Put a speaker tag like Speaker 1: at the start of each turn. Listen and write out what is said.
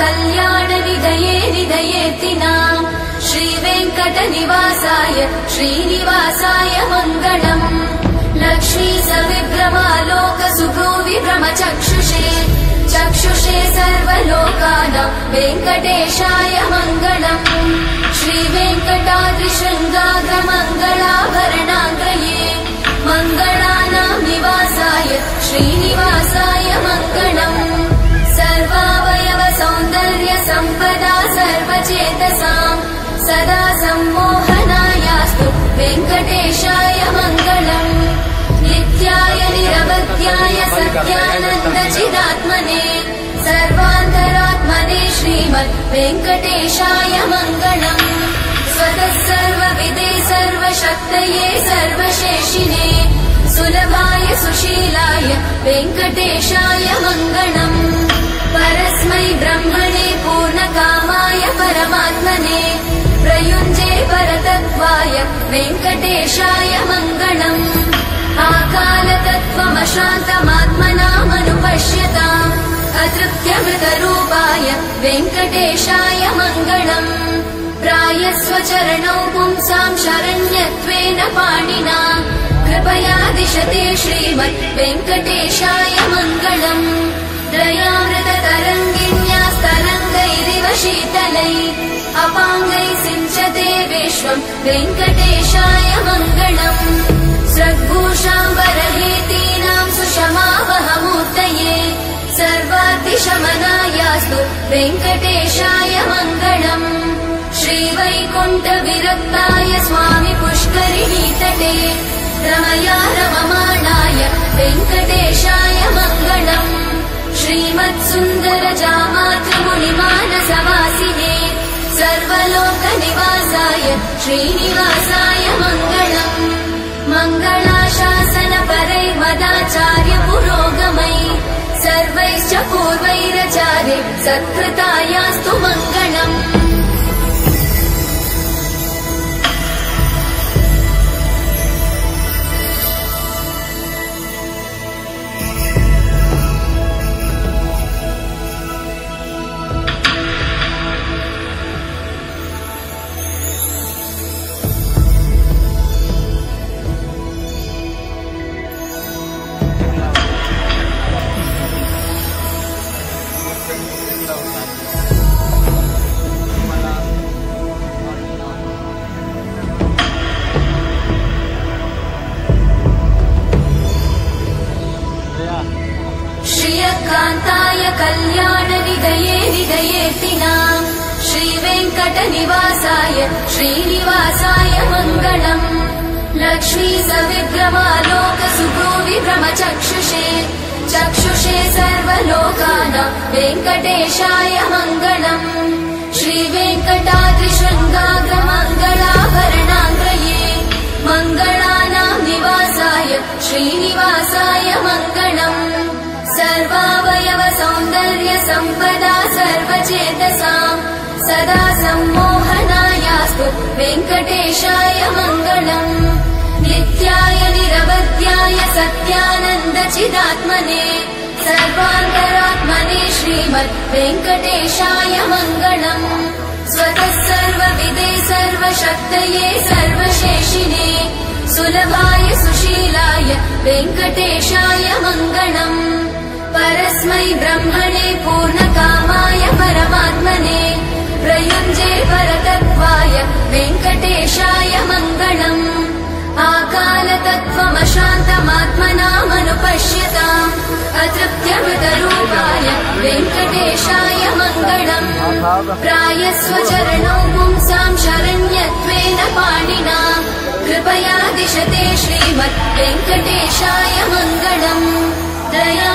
Speaker 1: कल्याणनिधये निधयेतिनाम् श्रीवेङ्कटनिवासाय श्रीनिवासाय मङ्गलम् लक्ष्मी सविभ्रमालोकसुभ्रूविभ्रमचक्षुषे चक्षुषे सर्वलोकानां वेङ्कटेशाय मङ्गलम् श्रीवेङ्कटाद्रिशृङ्गाग्रमङ्गलाभरणाग्रये मङ्गलानां निवासाय श्रीनिवासाय मङ्गलम् सर्वावयव सौन्दर्य सम्पदा सर्वचेतसां सदा सम्मोहनायास्तु वेङ्कटेशाय मङ्गलम् नित्याय निरवध्याय सत्यानन्दचिदात्मने सर्वान्तरात्मने श्रीमद् वेङ्कटेशाय मङ्गलम् स्वतः सर्वविदे सर्वशक्तये सर्वशेषिने सुलभाय सुशीलाय वेङ्कटेशाय मङ्गलम् परस्मै ब्रह्मणे पूर्णकामाय परमात्मने प्रयुञ्जे परतत्त्वाय वेङ्कटेशाय मङ्गलम् आकालतत्त्वमशान्तमात्मनामनुपश्यताम् अतृप्त्यमृतरूपाय वेङ्कटेशाय मङ्गलम् प्रायस्वचरणौ पुंसां शरण्यत्वेन पाणिना कृपया दिशते श्रीमद् वेङ्कटेशाय मङ्गलम् दयामृततरङ्गिण्यास्तरङ्गैरिव शीतलै अपाङ्गै सिञ्चते विश्वं वेङ्कटेशाय मङ्गलम् सद्भूषाम्बरहेतीनां सुषमावहमूर्तये सर्वातिशमनायास्तु वेङ्कटेशाय मङ्गलम् श्रीवैकुण्ठविरक्ताय स्वामि पुष्करिणीतटे रमया रममाणाय वेङ्कटेशाय मङ्गलम् श्रीमत्सुन्दरजामातृमुनिमानसवासिने सर्वलोकनिवासाय श्रीनिवासाय मङ्गलम् मङ्गलाशासनपरै मदाचार्य पुरोगमै सर्वैश्च पूर्वैरचार्ये सत्कृतायास्तु मङ्गलम् श्रियकान्ताय कल्याणनिधये निधयेतिनाम् श्रीवेङ्कटनिवासाय श्रीनिवासाय मङ्गलम् लक्ष्मी सविभ्रमालोकसुभ्रूविभ्रमचक्षुषे चक्षुषे सर्वलोकानां वेङ्कटेशाय मङ्गलम् श्रीवेङ्कटाद्रिशृङ्गाग्रमङ्गलाभरणाग्रये मङ्गलानां निवासाय श्रीनिवासाय मङ्गलम् सर्वावयव सौन्दर्य सम्पदा सर्वचेतसां सदा सम्मोहनायास्तु वेङ्कटेशाय मङ्गलम् नित्याय निरवध्याय सत्यानन्दचिदात्मने सर्वान्तरात्मने श्रीमद् वेङ्कटेशाय मङ्गलम् स्वतः सर्वविदे सर्वशक्तये सर्वशेषिने सुलभाय सुशीलाय वेङ्कटेशाय मङ्गलम् परस्मै ब्रह्मणे पूर्णकामाय परमात्मने प्रयुञ्जे परतत्त्वाय वेङ्कटेशाय मङ्गलम् आकालतत्त्वमशान्तमात्मनामनुपश्यताम् अतृप्त्यमृतरूपाय वेङ्कटेशाय मङ्गलम् प्रायस्वचरणौ पुंसां शरण्यत्वेन पाणिना कृपया दिशते श्रीमद् वेङ्कटेशाय मङ्गलम् दया